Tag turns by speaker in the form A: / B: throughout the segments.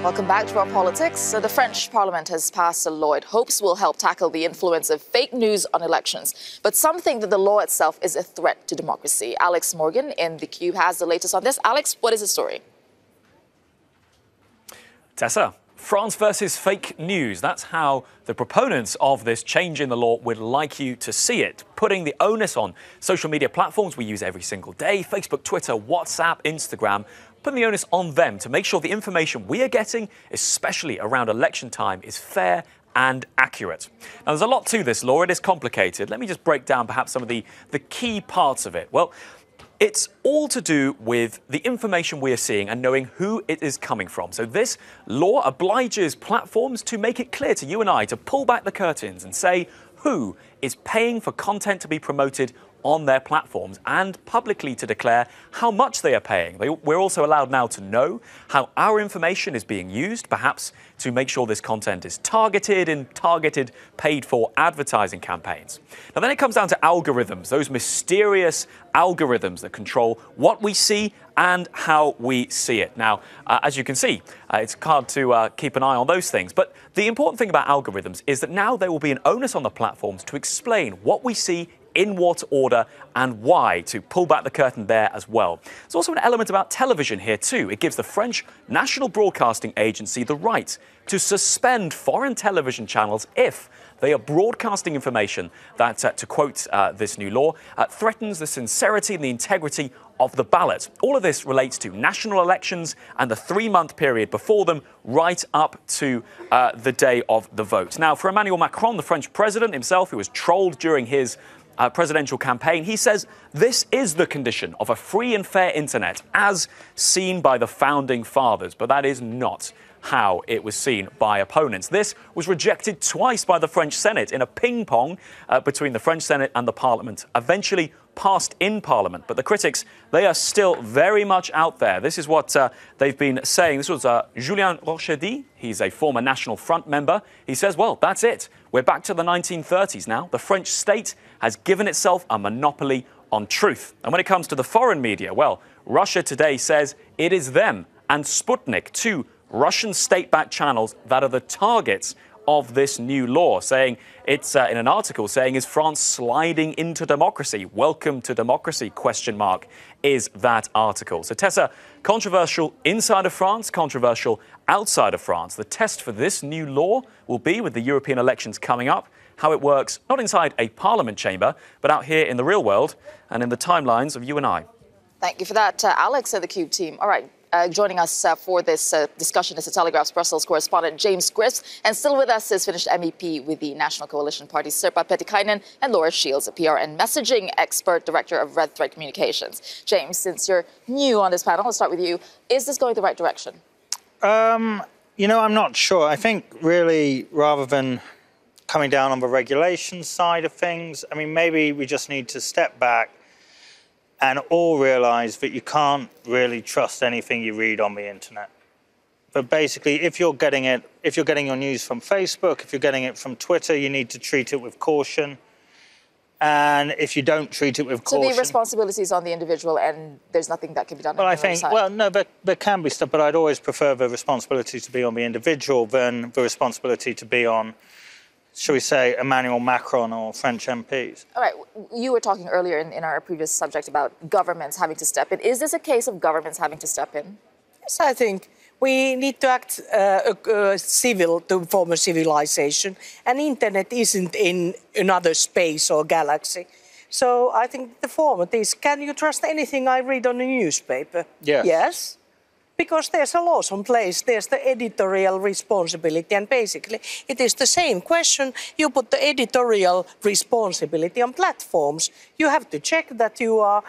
A: Welcome back to our politics. So the French Parliament has passed a law it hopes will help tackle the influence of fake news on elections. But some think that the law itself is a threat to democracy. Alex Morgan in The Cube has the latest on this. Alex, what is the story?
B: Tessa, France versus fake news. That's how the proponents of this change in the law would like you to see it, putting the onus on social media platforms we use every single day, Facebook, Twitter, WhatsApp, Instagram, putting the onus on them to make sure the information we are getting, especially around election time, is fair and accurate. Now, there's a lot to this law. It is complicated. Let me just break down perhaps some of the key parts of it. Well, it's all to do with the information we are seeing and knowing who it is coming from. So this law obliges platforms to make it clear to you and I to pull back the curtains and say who is paying for content to be promoted on their platforms and publicly to declare how much they are paying. We're also allowed now to know how our information is being used, perhaps to make sure this content is targeted in paid for advertising campaigns. Now then it comes down to algorithms, those mysterious algorithms that control what we see and how we see it. Now, as you can see, it's hard to keep an eye on those things. But the important thing about algorithms is that now there will be an onus on the platforms to explain what we see in what order and why, to pull back the curtain there as well. There's also an element about television here too. It gives the French National Broadcasting Agency the right to suspend foreign television channels if they are broadcasting information that, to quote this new law, threatens the sincerity and the integrity of the ballot. All of this relates to national elections and the 3-month period before them, right up to the day of the vote. Now, for Emmanuel Macron, the French president himself, who was trolled during his presidential campaign, he says this is the condition of a free and fair internet as seen by the founding fathers. But that is not how it was seen by opponents. This was rejected twice by the French Senate in a ping-pong between the French Senate and the Parliament, eventually passed in Parliament. But the critics, they are still very much out there. This is what they've been saying. This was Julien Rochedy. He's a former National Front member. He says, well, that's it. We're back to the 1930s now. The French state has given itself a monopoly on truth. And when it comes to the foreign media, well, Russia Today says it is them and Sputnik, two Russian state-backed channels that are the targets of this new law, saying it's in an article saying, is France sliding into democracy? Welcome to democracy, question mark, is that article. So Tessa, controversial inside of France, controversial outside of France. The test for this new law will be, with the European elections coming up, how it works not inside a parliament chamber, but out here in the real world and in the timelines of you and I. Thank
A: you for that, Alex and the Cube team. All right. Joining us for this discussion is the Telegraph's Brussels correspondent James Griffiths, and still with us is Finnish MEP with the National Coalition Party Sirpa Pietikäinen and Laura Shields, a PR and messaging expert, director of Red Thread Communications. James, since you're new on this panel, I'll start with you. Is this going the right direction?
C: You know, I'm not sure. I think really, rather than coming down on the regulation side of things, I mean, maybe we just need to step back and all realize that you can't really trust anything you read on the internet. But basically, if you're getting your news from Facebook, if you're getting it from Twitter, you need to treat it with caution. And if you don't treat it with caution...
A: So the responsibility is on the individual and there's nothing that can be done
C: well,
A: on
C: I
A: the
C: think,
A: side.
C: well, no, there can be stuff, but I'd always prefer the responsibility to be on the individual than the responsibility to be on, shall we say, Emmanuel Macron or French MPs.
A: All right. You were talking earlier in our previous subject about governments having to step in. Is this a case of governments having to step in?
D: Yes, I think we need to act civil to form a civilization, and internet isn't in another space or galaxy. So I think the format is, can you trust anything I read on a newspaper?
C: Yes.
D: Yes. Because there's a laws in place, there's the editorial responsibility, and basically it is the same question. You put the editorial responsibility on platforms. You have to check that you are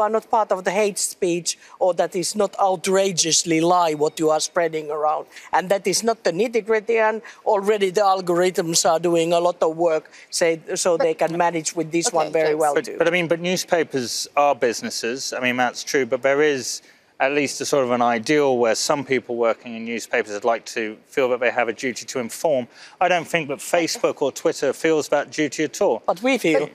D: not part of the hate speech, or that is not outrageously lie what you are spreading around. And that is not the nitty-gritty, and already the algorithms are doing a lot of work, so they can manage with this one very well too.
C: But I mean, but newspapers are businesses. I mean, that's true, but there is at least a sort of an ideal where some people working in newspapers would like to feel that they have a duty to inform. I don't think that Facebook or Twitter feels that duty at all.
D: But we feel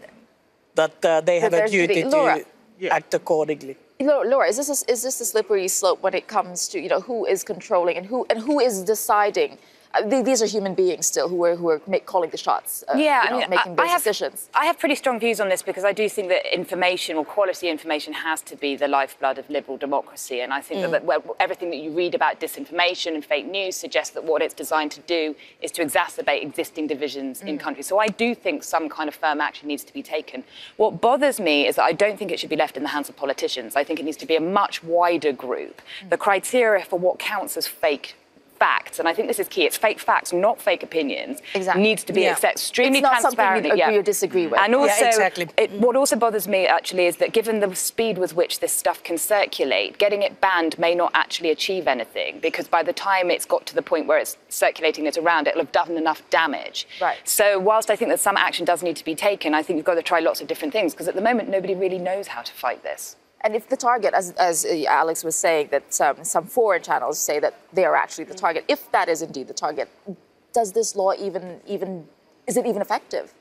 D: that they have a duty to act accordingly.
A: Laura, is this a slippery slope when it comes to who is controlling and who is deciding? These are human beings still who are calling the shots. Making those decisions.
E: I have pretty strong views on this because I do think that information or quality information has to be the lifeblood of liberal democracy. And I think that everything that you read about disinformation and fake news suggests that what it's designed to do is to exacerbate existing divisions in countries. So I do think some kind of firm action needs to be taken. What bothers me is that I don't think it should be left in the hands of politicians. I think it needs to be a much wider group. The criteria for what counts as fake facts, and I think this is key, it's fake facts, not fake opinions, needs to be extremely transparent.
A: It's not something you agree or disagree with.
E: And also, what also bothers me actually is that given the speed with which this stuff can circulate, getting it banned may not actually achieve anything, because by the time it's got to the point where it's circulating it around, it'll have done enough damage.
A: Right.
E: So whilst I think that some action does need to be taken, I think you've got to try lots of different things, because at the moment nobody really knows how to fight this.
A: And if the target, as Alex was saying, that some foreign channels say that they are actually the target, if that is indeed the target, does this law is it even effective?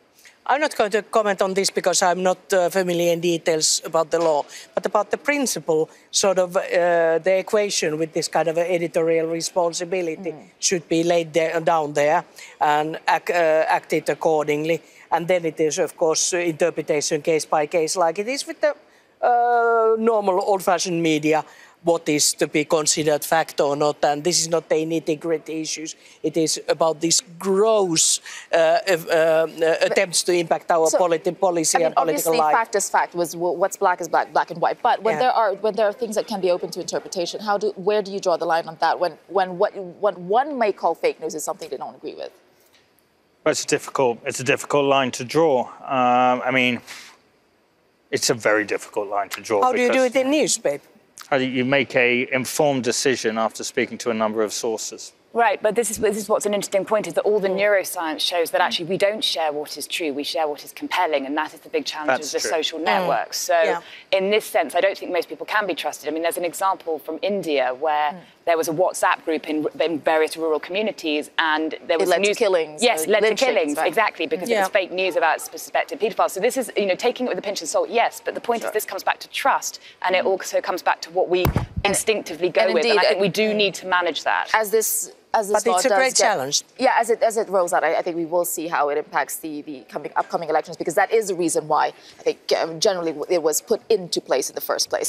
D: I'm not going to comment on this because I'm not familiar in details about the law, but about the principle, sort of the equation with this kind of editorial responsibility should be laid down there and acted accordingly. And then it is, of course, interpretation case by case, like it is with the normal old-fashioned media, what is to be considered fact or not, and this is not the nitty-gritty issues. It is about these gross attempts to impact our policy and political life.
A: Obviously, fact is fact. What's black is black, black and white. But when there are things that can be open to interpretation, where do you draw the line on that? When what one may call fake news is something they don't agree with.
C: Well, it's a difficult line to draw. I mean, it's a very difficult line to draw.
D: How do you do it in newspaper?
C: You make an informed decision after speaking to a number of sources.
E: Right, but this is what's an interesting point, is that all the neuroscience shows that actually we don't share what is true, we share what is compelling, and that is the big challenge of the social networks. So in this sense, I don't think most people can be trusted. I mean, there's an example from India where there was a WhatsApp group in various rural communities, and there was
A: led to killings.
E: Yes, led to killings,
A: right.
E: Exactly, because it was fake news about suspected paedophiles. So this is, taking it with a pinch of salt, yes, but the point is this comes back to trust, and it also comes back to what we instinctly go with, and I think we do need to manage that.
D: But it's a great challenge.
A: Yeah, as it rolls out, I think we will see how it impacts the upcoming elections, because that is the reason why I think generally it was put into place in the first place.